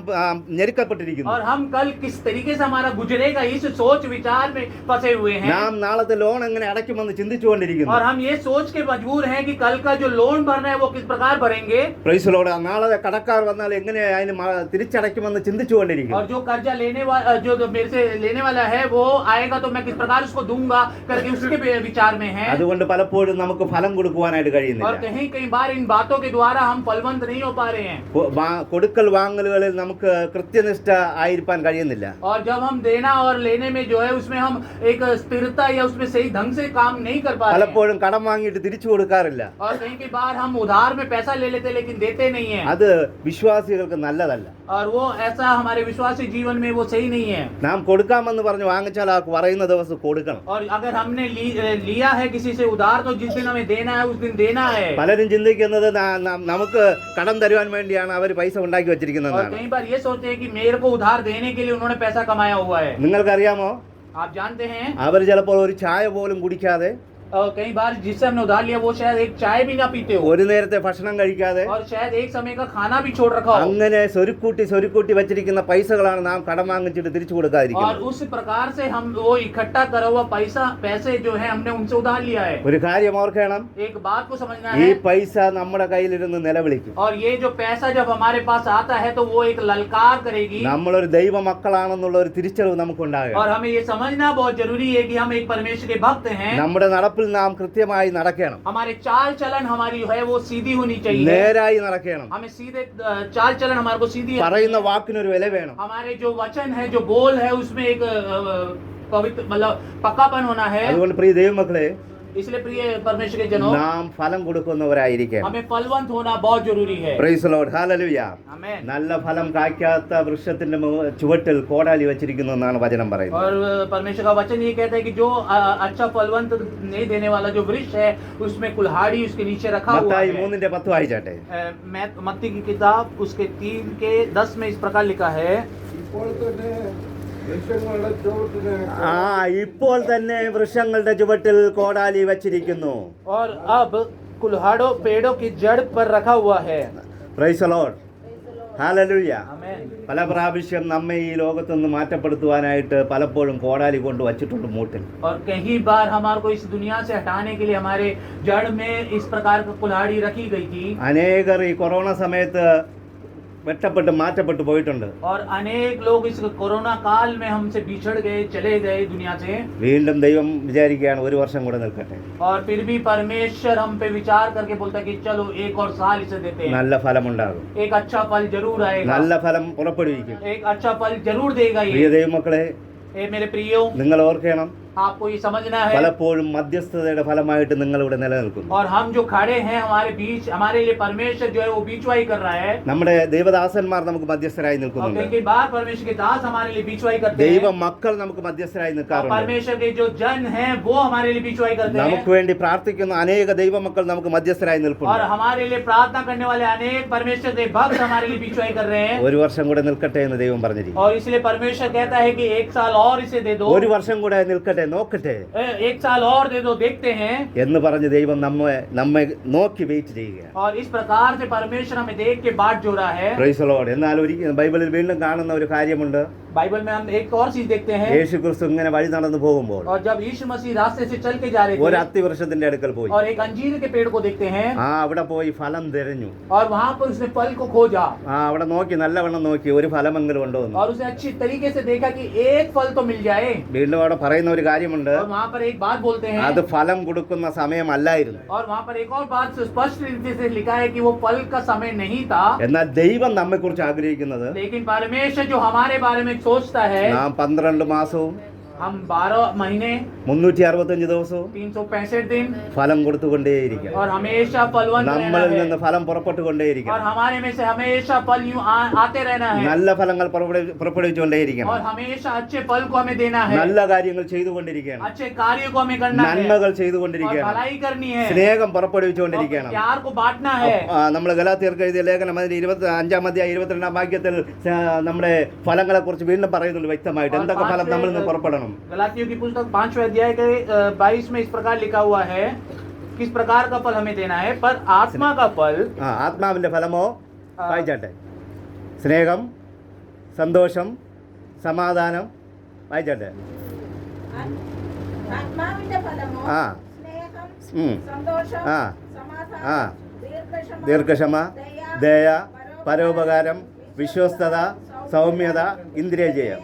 ഞെരുക്കപ്പെട്ടിരിക്കുന്നു. और हम कल किस तरीके से हमारा गुजरेगा इस सोच विचार में फंसे हुए हैं, നാം നാളത്തെ ലോൺ എങ്ങനെ അടയ്ക്കുമെന്ന് ചിന്തിച്ചുകൊണ്ടിരിക്കുന്നു. और हम ये सोच के मजबूर हैं कि कल का जो लोन भरना है वो किस प्रकार भरेंगे, പ്രൈസ് ദി ലോർഡ്. നാളെ കടക്കാർ വന്നാൽ എങ്ങനെ അതിന് തിരിച്ചടയ്ക്കുമെന്ന് ചിന്തിച്ചുകൊണ്ടിരിക്കുന്നു. और जो कर्जा लेने वाला जो मेरे से लेने वाला है वो आएगा तो मैं किस प्रकार उसको दूंगा करके उसके विचार में है. അതുകൊണ്ട് പലപ്പോഴും നമുക്ക് ഫലം കൊടുക്കുവാനായിട്ട് और കഴിയുന്നില്ല. कहीं कहीं बार इन बातों के द्वारा हम फलवंत नहीं हो पा रहे हैं, കൊടുക്കൽ വാങ്ങലുകളിൽ നമുക്ക് കൃത്യനിഷ്ഠ ആയിരിക്കാൻ കഴിയുന്നില്ല. और जब हम देना और लेने में जो है उसमें हम एक स्थिरता या उसमें सही ढंग से काम नहीं कर पा रहे हैं. പലപ്പോഴും കടം വാങ്ങിയിട്ട് തിരിച്ചു കൊടുക്കാറില്ല. और कहीं कई बार हम उधार में पैसा ले लेते लेकिन देते नहीं है, അത് വിശ്വാസികൾക്ക് നല്ലതല്ല. और वो ऐसा हमारे विश्वासी जीवन में वो सही नहीं है. നാം കൊടുക്കാമെന്ന് പറഞ്ഞ് വാങ്ങിച്ചാൽ ആ പറയുന്ന ദിവസം കൊടുക്കണം. और अगर हमने लिया है किसी से उधार तो जिस दिन हमें देना है उस दिन देना है. പലരും ചിന്തിക്കുന്നത് നമുക്ക് കടം തരുവാൻ വേണ്ടിയാണ് അവർ പൈസ ഉണ്ടാക്കി और വെച്ചിരിക്കുന്നതാണ്. कई बार ये सोचते हैं कि मेरे को उधार देने के लिए उन्होंने पैसा कमाया हुआ है. നിങ്ങൾക്കറിയാമോ, आप जानते हैं അവർ ചിലപ്പോൾ ഒരു ചായ പോലും കുടിക്കാതെ, और कई बार जिससे हमने उधार लिया वो शायद एक चाय भी ना पीते हो, ഒരു നേരത്തെ ഭക്ഷണം കഴിക്കാതെ, और शायद एक समय का खाना भी छोड़ रखा हो, അങ്ങനെ സ്വരുക്കൂട്ടി വെച്ചിരിക്കുന്ന പൈസകളാണ് നാം കടം വാങ്ങിച്ചിട്ട് തിരിച്ചു और കൊടുക്കാതിരിക്കുന്നത്. उस प्रकार से हम वो इकट्ठा करा हुआ पैसे जो है हमने उनसे उधार लिया है. ഒരു കാര്യം ഓർക്കണം, एक बात को समझना ഈ है, പൈസ നമ്മുടെ കയ്യിലിരുന്ന് നിലവിളിക്കും. और ये जो पैसा जब हमारे पास आता है तो वो एक ललकार करेगी, നമ്മളൊരു ദൈവ മക്കളാണെന്നുള്ള ഒരു തിരിച്ചറിവ് നമുക്കുണ്ടാകും. और हमें ये समझना बहुत जरूरी है कि हम एक परमेश्वर के भक्त हैं. നമ്മുടെ നടപ്പിൽ നാം കൃത്യമായി നടക്കണം, हमारे चाल चलन हमारी है वो सीधी होनी चाहिए, നേരായി നടക്കണം. हमें सीधे चाल चलन हमारे को सीधी, പറയുന്ന വാക്കിനൊരു വില വേണം. हमारे जो वचन है जो बोल है उसमें एक पवित्र मतलब पक्कापन होना है. അതുകൊണ്ട് പ്രിയ ദൈവമക്കളെ, इसलिए प्रिय परमेश्वर के जनों, നാം ഫലം കൊടുക്കുന്നവരായിരിക്കണം. हमें फलवंत होना बहुत जरूरी है. Price the lord. ഹല്ലേലൂയ. आमीन. നല്ല ഫലം കായ്ക്കാത്ത വൃക്ഷത്തിന്റെ ചുവട്ടിൽ കോടാലി വെച്ചിരിക്കുന്നു എന്നാണ് വചനം പറയുന്നത്. और परमेश्वर का वचन ये कहता है कि जो अच्छा फलवंत नहीं देने वाला जो वृक्ष है उसमें कुल्हाड़ी उसके नीचे रखा हुआ മത്തായി है. 3:10 വായിച്ചാട്ടെ. मत्ती की किताब उसके 3 के 10 में इस प्रकार लिखा है, ഇപ്പോൾ തന്നെ വൃക്ഷങ്ങളുടെ ചുവട്ടിന് ആ ഇപ്പോൾ തന്നെ വൃക്ഷങ്ങളുടെ ചുവട്ടിൽ കോടാലി വച്ചിരിക്കുന്നു. और अब कुल्हाड़ों पेड़ों की जड़ पर रखा हुआ है. Price the lord. ഹല്ലേലൂയ. आमीन. പല പ്രാവശ്യം നമ്മെ ഈ ലോകത്ത് നിന്ന് മാറ്റപ്പെടുത്തുവാനായിട്ട് പലപ്പോഴും കോടാലി കൊണ്ട് വച്ചിട്ടുണ്ട് മൂട്ടിൽ. और कई बार हमारे को इस दुनिया से हटाने के लिए हमारे जड़ में इस प्रकार का कुल्हाड़ी रखी गई थी. അനേകർ ഈ കൊറോണ സമയത്ത് വെട്ടപ്പെട്ട് മാറ്റപ്പെട്ടു പോയിട്ടുണ്ട്. और अनेक लोग इस कोरोना काल में हमसे बिछड़ गए, चले गए दुनिया से. വീണ്ടും ദൈവം വിചാരിക്കുകയാണ് ഒരു വർഷം കൂടെ നിൽക്കട്ടെ, और फिर भी परमेश्वर हम पे विचार करके बोलता है कि चलो एक और साल इसे देते हैं. നല്ല ഫലമുണ്ടാകും, एक अच्छा फल जरूर आएगा, നല്ല ഫലം പുറപ്പെടുവിക്കും. एक अच्छा फल जरूर देगा. പ്രിയ ये ദൈവമക്കളെ, मेरे प्रियो, നിങ്ങൾ ഓർക്കണം, आपको ये समझना है. പലപ്പോഴും മധ്യസ്ഥതയുടെ ഫലമായിട്ട് നിങ്ങൾ ഇവിടെ നിലനിൽക്കുന്നു. और हम जो खड़े हैं हमारे बीच, हमारे लिए परमेश्वर जो है वो बीचवाई कर रहा है. നമ്മുടെ ദൈവദാസന്മാർ നമുക്ക് മധ്യസ്ഥരായി और നിൽക്കുന്നുണ്ട്. कई बार परमेश्वर के दास हमारे लिए बीचवाई करते ദൈവ हैं. മക്കൾ നമുക്ക് മധ്യസ്ഥരായി और നിൽക്കാറുണ്ട്. परमेश्वर के जो जन हैं वो हमारे लिए बीचवाई करते നമുക്ക് हैं. വേണ്ടി പ്രാർത്ഥിക്കുന്ന അനേക ദൈവമക്കൾ നമുക്ക് മധ്യസ്ഥരായി और നിൽക്കുന്നു. हमारे लिए प्रार्थना करने वाले अनेक परमेश्वर के भक्त हमारे लिए बीचवाई कर रहे हैं. ഒരു വർഷം കൂടെ നിൽക്കട്ടെ എന്ന് ദൈവം പറഞ്ഞിരിക്കും. और इसलिए परमेश्वर कहता है कि एक साल और इसे दे दो, ഒരു വർഷം കൂടെ നിൽക്കട്ടെ, നോക്കട്ടെ एक साल और दे दो, देखते हैं. എന്ന് പറഞ്ഞ് ദൈവം നമ്മെ നോക്കി വെയിറ്റ് ചെയ്യുകയാണ്. और इस प्रकार से परमेश्वर हमें देख के बाट जोड़ा है. Price the Lord. എന്നാൽ ഒരിക്കലും ബൈബിളിൽ വീണ്ടും കാണുന്ന ഒരു കാര്യമുണ്ട്. बाइबल में हम एक और चीज देखते हैं. യേശു ക്രിസ്തു ഇങ്ങനെ വഴി നടന്നു പോകുമ്പോൾ और जब यीशु मसीह रास्ते से चल के जा रहे ഒരു थे അത്തിവൃക്ഷത്തിന്റെ അടുക്കൽ പോയി. और एक अंजीर के पेड़ को देखते हैं, അവിടെ പോയി ഫലം തിരഞ്ഞു. और वहां पर उसने फल को खोजा. അവിടെ നോക്കി നല്ലവണ്ണം നോക്കി ഒരു ഫലമെങ്കിലും ഉണ്ടോ എന്ന്. और उसने अच्छी तरीके से देखा कि एक फल तो मिल जाए. വീണ്ടും അവിടെ പറയുന്ന ഒരു കാര്യമുണ്ട്, और वहां पर एक बात बोलते हैं. അത് ഫലം കൊടുക്കുന്ന സമയമല്ലായിരുന്നു. और वहां पर एक और बात स्पष्ट रीति से लिखा है कि वो फल का समय नहीं था. എന്നാൽ ദൈവം നമ്മെ കുറിച്ച് ആഗ്രഹിക്കുന്നത് लेकिन परमेश्वर जो हमारे बारे में सोचता है, നാം 12 മാസവും हम 12 महीने 365 ദിവസവും 365 दिन ഫലം കൊടുത്തുകൊണ്ടേയിരിക്കണം. और हमेशा फलवंत रहना നമ്മളിൽ है. നിന്ന് ഫലം और പുറപ്പെട്ടുകൊണ്ടേയിരിക്കണം. हमारे में से हमेशा फल यूं आते रहना है. നല്ല ഫലങ്ങൾ പുറപ്പെടുവിച്ചുകൊണ്ടേയിരിക്കണം. और हमेशा अच्छे फल को हमें देना है. നല്ല കാര്യങ്ങൾ ചെയ്തുകൊണ്ടിരിക്കണം. अच्छे कार्यों को हमें करना है. നന്മകൾ और ചെയ്തുകൊണ്ടിരിക്കണം. भलाई करनी है. സ്നേഹം और പുറപ്പെടുവിച്ചുകൊണ്ടിരിക്കണം. प्यार को बांटना है. നമ്മൾ ഗലാത്യർക്ക് എഴുതിയ ലേഖനം അതിന്റെ 25 അധ്യായം 22 വാക്യത്തിൽ നമ്മുടെ ഫലങ്ങളെ കുറിച്ച് വീണ്ടും പറയുന്നുണ്ട് വ്യക്തമായിട്ട്. എന്തൊക്കെ ഫലം നമ്മളിൽ നിന്ന് പുറപ്പെടണം. गलातियों की पुस्तक 5वें अध्याय के 22 में इस प्रकार लिखा हुआ है किस प्रकार का फल हमें देना है. पर आत्मा का फल, ആത്മാവിന്റെ ഫലമോ വായിച്ചാട്ടെ. സ്നേഹം, സന്തോഷം, സമാധാനം. വായിച്ചാട്ടെ. ആത്മാവിന്റെ ഫലമോ ആ സ്നേഹം, ഉം. സന്തോഷം, ആ. സമാധാനം, ആ. ദീർഘക്ഷമ, ദീർഘക്ഷമ, ദയ, പരോപകാരം, വിശ്വസ്തത, സൗമ്യത, ഇന്ദ്രിയജയം.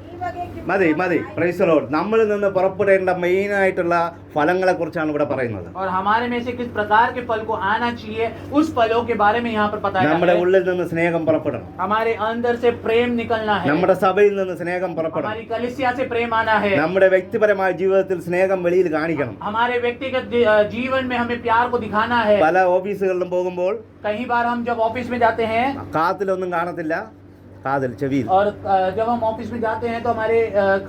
ഈ വകയ്ക്ക് മതി മതി. Price the Lord. നമ്മളിൽ നിന്ന് പുറപ്പെടേണ്ട മെയിൻ ആയിട്ടുള്ള ഫലങ്ങളെ കുറിച്ചാണ് ഇവിടെ പറയുന്നത്. और हमारे में से किस प्रकार के फल को आना चाहिए उस फलों के बारे में यहाँ पर बताया നമ്മുടെ है. ഉള്ളിൽ നിന്ന് സ്നേഹം പുറപ്പെടണം. हमारे अंदर से प्रेम निकलना है. നമ്മുടെ സഭയിൽ നിന്ന് സ്നേഹം പുറപ്പെടണം. हमारी कलीसिया से प्रेम आना है. നമ്മുടെ വ്യക്തിപരമായ ജീവിതത്തിൽ സ്നേഹം വെളിയിൽ കാണിക്കണം. हमारे व्यक्तिगत जीवन में हमें प्यार को दिखाना है. പല ഓഫീസുകളിലും പോകുമ്പോൾ कई बार हम जब ऑफिस में जाते हैं കാതിലൊന്നും കാണത്തില്ല, കാതിൽ ചെവിയിൽ. और जब हम ऑफिस में जाते हैं तो हमारे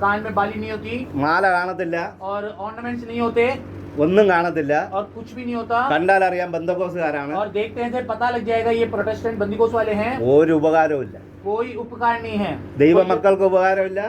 कान में बाली नहीं होती മാല കാണത്തില്ല, और ऑर्नामेंट्स नहीं होते ഒന്നും കാണത്തില്ല. और कुछ भी नहीं होता. കണ്ടാൽ അറിയാം ബന്ധക്കോസുകാരാണ്. और देखते हैं तो पता लग जाएगा ये प्रोटेस्टेंट बंदीकोस वाले हैं. ഒരു ഉപകാരവും ഇല്ല. कोई उपकार नहीं है. ദൈവമക്കൾക്ക് ഉപകാരമില്ല,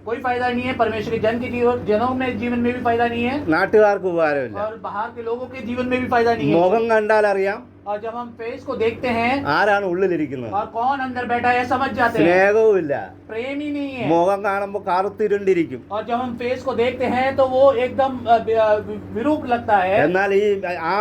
कोई फायदा नहीं है. परमेश्वर के जन के जनों में जीवन में भी फायदा नहीं है. നാട്ടുകാർക്ക് ഉപകാരമില്ല. और बाहर के लोगों के जीवन में भी फायदा नहीं है. മുഖം കണ്ടാൽ അറിയാം और जब हम फेस को देखते हैं ആരാണ് ഉള്ളിലിരിക്കുന്നത്. और कौन अंदर बैठा है समझ जाते हैं. സ്നേഹവും ഇല്ല. प्रेम ही नहीं है. മുഖം കാണുമ്പോൾ കറുത്തിരുണ്ടിരിക്കും. और जब हम फेस को देखते हैं तो वो एकदम विरूप लगता है. എന്നാൽ ഈ ആ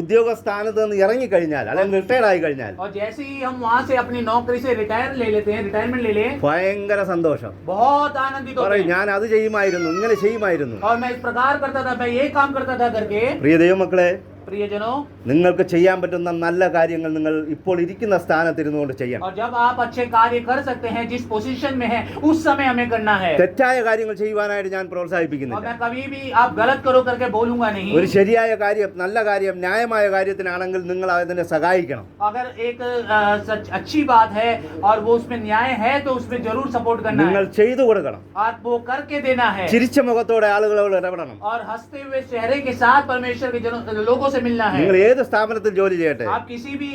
ഉദ്യോഗ സ്ഥാനത്ത് നിന്ന് ഇറങ്ങിക്കഴിഞ്ഞാൽ അല്ലെങ്കിൽ റിട്ടയർഡ് ആയി കഴിഞ്ഞാൽ और जैसे ही हम वहाँ से अपनी नौकरी से रिटायरमेंट ले लें ഭയങ്കര സന്തോഷം. बहुत आनंदित होते പറയും हैं. ഞാൻ അത് ചെയ്യുമായിരുന്നു, ഇങ്ങനെ ചെയ്യുമായിരുന്നു. और मैं इस प्रकार करता था, मैं ये काम करता था करके. പ്രിയ ദൈവമക്കളെ, प्रियजनों, നിങ്ങൾക്ക് ചെയ്യാൻ പറ്റുന്ന നല്ല കാര്യങ്ങൾ നിങ്ങൾ ഇപ്പോൾ ഇരിക്കുന്ന സ്ഥാനത്തിരുന്നുകൊണ്ട് ചെയ്യണം. और जब आप अच्छे कार्य कर सकते हैं जिस पोजीशन में है उस समय हमें करना है. തെറ്റായ കാര്യങ്ങൾ ചെയ്യുവാനായിട്ട് ഞാൻ और പ്രോത്സാഹിപ്പിക്കുന്നില്ല. मैं कभी भी आप गलत करो करके बोलूंगा नहीं. ഒരു ശരിയായ കാര്യം, നല്ല കാര്യം, ന്യായമായ കാര്യത്തിനാണെങ്കിൽ നിങ്ങൾ അതിനെ സഹായിക്കണം. अगर एक अच्छी बात है और वो उसमें न्याय है तो उसमें जरूर सपोर्ट करना നിങ്ങൾ है. ചെയ്തു കൊടുക്കണം. आप वो करके देना है. ചിരിച്ച മുഖത്തോടെ ആളുകളോട് ഇടപെടണം. और हंसते हुए चेहरे के साथ परमेश्वर के लोगों से मिलना നിങ്ങൾ है। ഏത് സ്ഥാപനത്തിൽ ജോലി ചെയ്യട്ടെ, आप किसी भी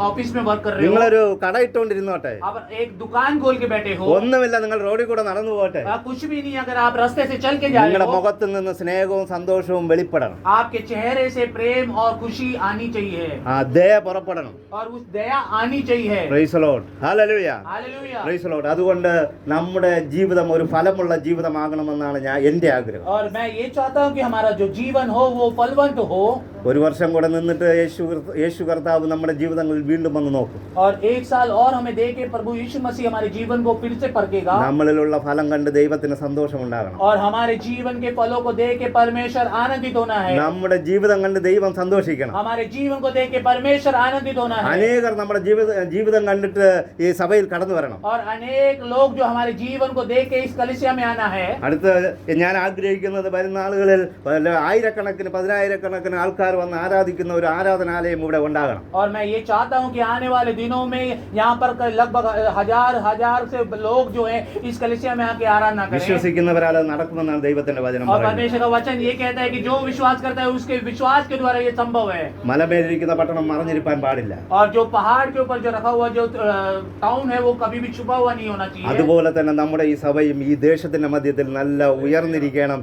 ऑफिस में वर्क कर रहे हो, നിങ്ങളൊരു കട ഇട്ടുകൊണ്ടിരുന്നോട്ടെ, आप एक दुकान खोल के बैठे हो, ഒന്നുമില്ല, നിങ്ങൾ റോഡിൽ കൂടെ നടന്നു പോകട്ടെ, कुछ भी नहीं, अगर आप रास्ते से चल के जा रहे നിങ്ങളുടെ हो, മുഖത്ത് നിന്ന് സ്നേഹവും സന്തോഷവും വെളിപ്പെടണം, आपके चेहरे से प्रेम और खुशी आनी चाहिए ആ ദയ പുറപ്പെടണം. और उस दया आनी चाहिए। Price the lord. Hallelujah. Hallelujah. Price the Lord. അതുകൊണ്ട് നമ്മുടെ ജീവിതം ഒരു ഫലമുള്ള ജീവിതമാകണമെന്നാണ് എൻ്റെ ആഗ്രഹം. और मैं ये चाहता हूँ कि हमारा जो जीवन हो वो फलवंत हो। ഒരു വർഷം കൂടെ നിന്നിട്ട് യേശു കർത്താവ് നമ്മുടെ ജീവിതങ്ങളിൽ വീണ്ടും വന്ന് നോക്കും. और एक साल और हमें दे के प्रभु यीशु मसीह हमारे जीवन को फिर से परखेगा നമ്മളിലുള്ള ഫലം കണ്ട് ദൈവത്തിന് സന്തോഷമുണ്ടാകണം. और हमारे जीवन के फलों को देख के परमेश्वर आनंदित होना है। നമ്മുടെ ജീവിതം കണ്ട് ദൈവം സന്തോഷിക്കണം. हमारे जीवन को देख के परमेश्वर आनंदित होना है। അനേകർ നമ്മുടെ ജീവിതം കണ്ടിട്ട് ഈ സഭയിൽ കടന്നു വരണം. और अनेक लोग जो हमारे जीवन को देख के इस कलीसिया में आना है। അടുത്ത ഞാൻ ആഗ്രഹിക്കുന്നത് വരുന്ന ആളുകളിൽ ആയിരക്കണക്കിന് പതിനായിരക്കണക്കിന് ആൾക്കാർ വന്ന് ആരാധിക്കുന്ന ഒരു ആരാധനാലയം ഇവിടെ ഉണ്ടാകണം. और मैं ये चाहता हूँ कि आने वाले दिनों में यहाँ पर लगभग हजार से लोग जो हैं इस कलीसिया में आके आराधना करें। വിശ്വസിക്കുന്നവരാൽ അത് നടക്കുമെന്നാണ് ദൈവത്തിന്റെ വചനം और പറയുന്നത്. परमेश्वर का वचन ये कहता है कि जो विश्वास करता है उसके विश्वास के द्वारा ये संभव है। മലമേലിരിക്കുന്ന പട്ടണം മറഞ്ഞിരിക്കാൻ പാടില്ല. और जो पहाड़ के ऊपर जो रखा हुआ जो टाउन है वो कभी भी छुपा हुआ नहीं होना चाहिए। അതുപോലെ തന്നെ നമ്മുടെ ഈ സഭയും ഈ ദേശത്തിന്റെ മധ്യത്തിൽ നല്ല ഉയർന്നിരിക്കണം,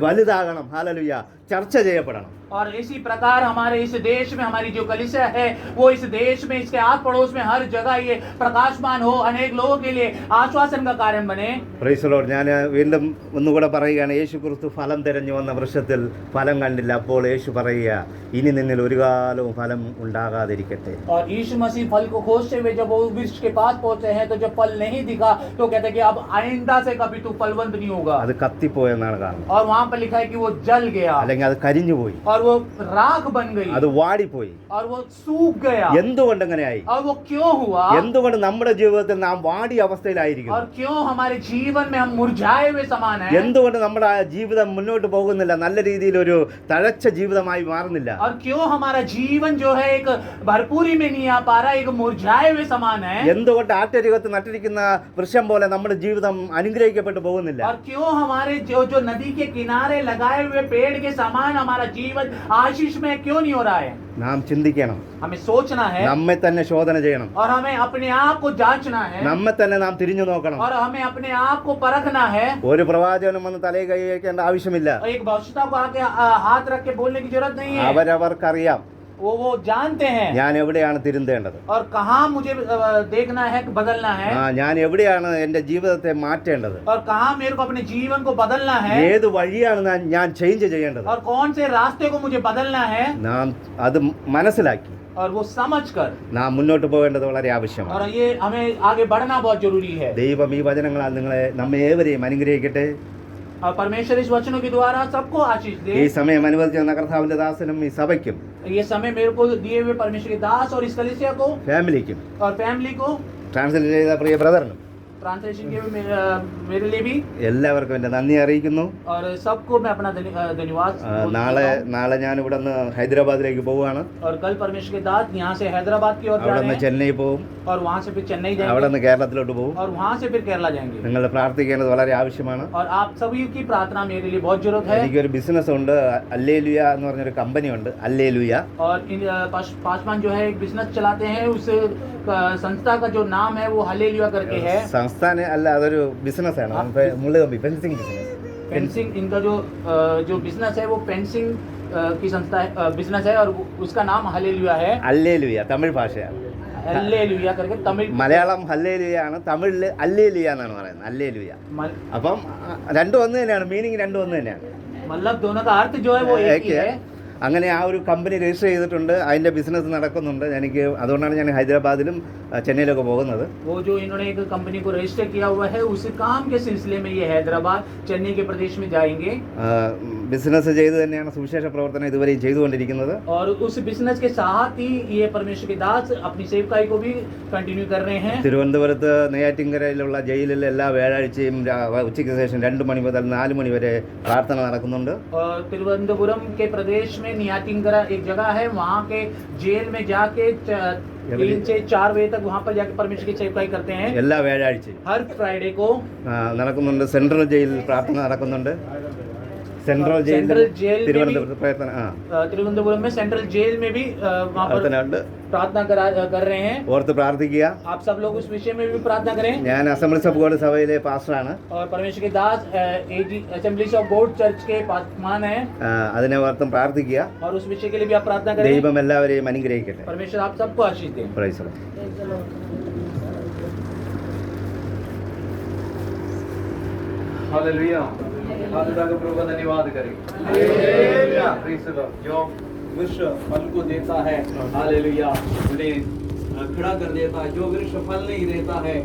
വലുതാകണം. ഹല്ലേലൂയ. ചർച്ച ചെയ്യപ്പെടണം. और इसी प्रकार हमारे इस देश में हमारी जो कलीसिया है वो इस देश में इसके आस पड़ोस में हर जगह ये प्रकाशमान हो, अनेक लोगों के लिए आश्वासन का कारण बने। Price the Lord. ഞാൻ വീണ്ടും ഒന്നുകൂടെ പറയുകയാണ്, യേശു ക്രിസ്തു ഫലം തിരഞ്ഞു വന്ന വൃക്ഷത്തിൽ ഫലം കണ്ടില്ല. അപ്പോൾ യേശു പറയുക, ഇനി നിന്നിൽ ഒരു കാലവും ഫലം ഉണ്ടാകാതിരിക്കട്ടെ. और यीशु मसीह फल को खोजते हुए जब वो वृक्ष के पास पहुंचे हैं तो जब फल नहीं दिखा तो कहते हैं कि अब आइंदा से कभी तू फलवंत नहीं होगा। അത് കത്തിപ്പോയെന്നാണ് കാണുന്നത്. और वहां पर लिखा है कि वो जल गया അല്ലെങ്കിൽ അത് കരിഞ്ഞുപോയി, और वो राख बन गई അത് വാടിപ്പോയി. और वो सूख गया। എന്തുകൊണ്ട് അങ്ങനെയായി? और वो क्यों हुआ? എന്തുകൊണ്ട് നമ്മുടെ ജീവിതത്തിൽ നാം വാടിയ അവസ്ഥയിലായിരിക്കും? और क्यों हमारे जीवन में हम मुरझाए हुए समान हैं? എന്തുകൊണ്ട് നമ്മുടെ ആ ജീവിതം മുന്നോട്ട് പോകുന്നില്ല, നല്ല രീതിയിൽ ഒരു തഴച്ച ജീവിതമായി മാറുന്നില്ല? और क्यों हमारा जीवन जो है एक भरपूरी में नहीं आ पा रहा, एक मुरझाए हुए समान है? എന്തുകൊണ്ട് ആറ്റരികത്ത് നട്ടിരിക്കുന്ന വൃക്ഷം പോലെ നമ്മുടെ ജീവിതം അനുഗ്രഹിക്കപ്പെട്ടു പോകുന്നില്ല? और क्यों हमारे जो नदी के किनारे लगाए हुए पेड़ के समान हमारा जीवन आशीष में क्यों नहीं हो रहा है? നാം ചിന്തിക്കണം, हमें सोचना है നമ്മെ തന്നെ ശോധന ചെയ്യണം, और हमें अपने आप को जांचना है നമ്മെ തന്നെ നാം തിരിഞ്ഞു നോക്കണം. और हमें अपने आप को परखना है। ഒരു പ്രവാചകനും വന്ന് തലയിൽ കൈ വയ്ക്കേണ്ട ആവശ്യമില്ല. और एक भविष्यता को आके हाथ रख के बोलने की जरूरत नहीं है। അവരവർക്കറിയാം वो जानते हैं ഞാൻ എവിടെയാണ് തിരുന്തേണ്ടത്, और कहाँ मुझे देखना है, बदलना है, ഞാൻ എവിടെയാണ് എൻ്റെ ജീവിതത്തെ മാറ്റേണ്ടത്, और कहाँ मेरे को अपने जीवन को बदलना है, ഏത് വഴിയാണ് ഞാൻ ചേഞ്ച് ചെയ്യേണ്ടത്. और कौन से रास्ते को मुझे बदलना है। നാം അത് മനസ്സിലാക്കി और वो समझकर നാം മുന്നോട്ട് പോകേണ്ടത് വളരെ ആവശ്യമാണ്. और ये हमें आगे बढ़ना बहुत जरूरी है। ദൈവം ഈ വചനങ്ങളാൽ നമ്മെ ഏവരെയും അനുഗ്രഹിക്കട്ടെ. और परमेश्वर इस वचनों के द्वारा सबको आशीष ഈ दे। സമയം അനുവദിച്ച കർത്താവിന്റെ ദാസനും ഈ സഭയ്ക്കും ये समय मेरे को दिए हुए परमेश्वर के दास और इस कलीसिया को ഫാമിലിക്കും और फैमिली को ട്രാൻസ്ലേറ്റ് ചെയ്ത പ്രിയ ബ്രദറിനും ट्रांसलेशन के भी मेरे लिए भी എല്ലാവർക്കും എൻ്റെ നന്ദി അറിയിക്കുന്നു. और सबको मैं अपना धन्यवाद നാളെ ഞാൻ ഇവിടെ നിന്ന് ഹൈദരാബാദിലേക്ക് പോവുകയാണ്. और कल परमेश्वर के दास यहाँ से हैदराबाद की ओर जा അവിടെ रहे നിന്ന് हैं ചെന്നൈ പോവും, और वहाँ से फिर चेन्नई അവിടെ जाएंगे നിന്ന് കേരളത്തിലോട്ട് പോവും. और वहाँ से फिर केरला जाएंगे। നിങ്ങൾ പ്രാർത്ഥിക്കേണ്ടത് വളരെ ആവശ്യമാണ്. और आप सभी की प्रार्थना मेरे लिए बहुत जरूरत है। എനിക്കൊരു ബിസിനസ് ഉണ്ട്, അല്ലേലുയ എന്ന് പറഞ്ഞൊരു കമ്പനി ഉണ്ട്, അല്ലേലുയ. और इन पासवान जो है एक बिजनेस चलाते हैं, उस संस्था का जो नाम है वो हालेलुया करके है। സംസ്ഥാന അല്ല, അതൊരു ബിസിനസ്സാണ്, മുള്ളുകമ്പി, ഫെൻസിങ് ബിസിനസ്. फेंसिंग इनका जो बिजनेस है वो फेंसिंग की संस्था बिजनेस है और उसका नाम हालेलुया है। അല്ലേലുയ തമിഴ് ഭാഷയാണ്. हालेलुया करके तमिल മലയാളം ഹല്ലേലുയാണ്, തമിഴില് അല്ലേലുയ എന്നാണ് പറയുന്നത്, അല്ലേലുയ. അപ്പം രണ്ടും ഒന്ന് തന്നെയാണ്, മീനിങ് രണ്ടും ഒന്ന് തന്നെയാണ്. मतलब दोनों का अर्थ जो है वो एक ही है। അങ്ങനെ ആ ഒരു കമ്പനി രജിസ്റ്റർ ചെയ്തിട്ടുണ്ട്, അതിൻ്റെ ബിസിനസ് നടക്കുന്നുണ്ട്. എനിക്ക് അതുകൊണ്ടാണ് ഞാൻ ഹൈദരാബാദിലും ചെന്നൈയിലൊക്കെ പോകുന്നത്. वो जो इन्होंने एक कंपनी को रजिस्टर किया हुआ है उस काम के सिलसिले में ये हैदराबाद चेन्नई के प्रदेश में जाएंगे। ബിസിനസ് ചെയ്ത് തന്നെയാണ് സുവിശേഷ പ്രവർത്തനം ഇതുവരെയും ചെയ്തുകൊണ്ടിരിക്കുന്നത്. और उस बिजनेस के साथ ही ये परमेश्वर के दास अपनी सेवकाई को भी कंटिन्यू कर रहे हैं। തിരുവനന്തപുരത്ത് നെയ്യാറ്റിൻകരയിലുള്ള ജയിലിൽ എല്ലാ വ്യാഴാഴ്ചയും ഉച്ചയ്ക്ക് ശേഷം 2 മണി മുതൽ 4 മണി വരെ പ്രാർത്ഥന നടക്കുന്നുണ്ട്. और तिरुवनंतपुरम के प्रदेश में नियाटिंगरा एक जगह है, वहाँ के जेल में जाके 3 से 4 बजे तक वहाँ पर जाके परमेश्वर की सेवकाई करते हैं। എല്ലാ വ്യാഴാഴ്ചയും हर फ्राइडे को നടക്കുന്നുണ്ട്. സെൻട്രൽ ജയിലിൽ പ്രാർത്ഥന നടക്കുന്നുണ്ട്. സെൻട്രൽ सेंट्रल जेल ജയിൽ में भी തിരുവനന്തപുരത്ത് പ്രയത്നം तिरुवनंतपुरम में सेंट्रल जेल में भी वहाँ पर പ്രാർത്ഥന ഉണ്ട്. प्रार्थना कर रहे हैं। ഓർത്ത് പ്രാർത്ഥിക്കുക. आप सब लोग उस विषय में भी प्रार्थना करें। ഞാൻ അസംബ്ലീസ് ഓഫ് ഗോഡ് സഭയിലെ പാസ്റ്ററാണ്. और परमेश्वर के दास असेंबलीज ऑफ गॉड चर्च के पासमान हैं। അതിനെ ഓർത്തും പ്രാർത്ഥിക്കുക. और उस विषय के लिए भी आप प्रार्थना करें। ദൈവം എല്ലാവരെയും അനുഗ്രഹിക്കട്ടെ. परमेश्वर आप सबको आशीष दें। Price the Lord. Praise the Lord. Hallelujah. हाथ उठाकर प्रभु का धन्यवाद करें। हालेलुया। Praise the Lord. जो वृक्ष फल को देता है, हालेलुया, उन्हें खड़ा कर देता है। जो वृक्ष फल नहीं देता है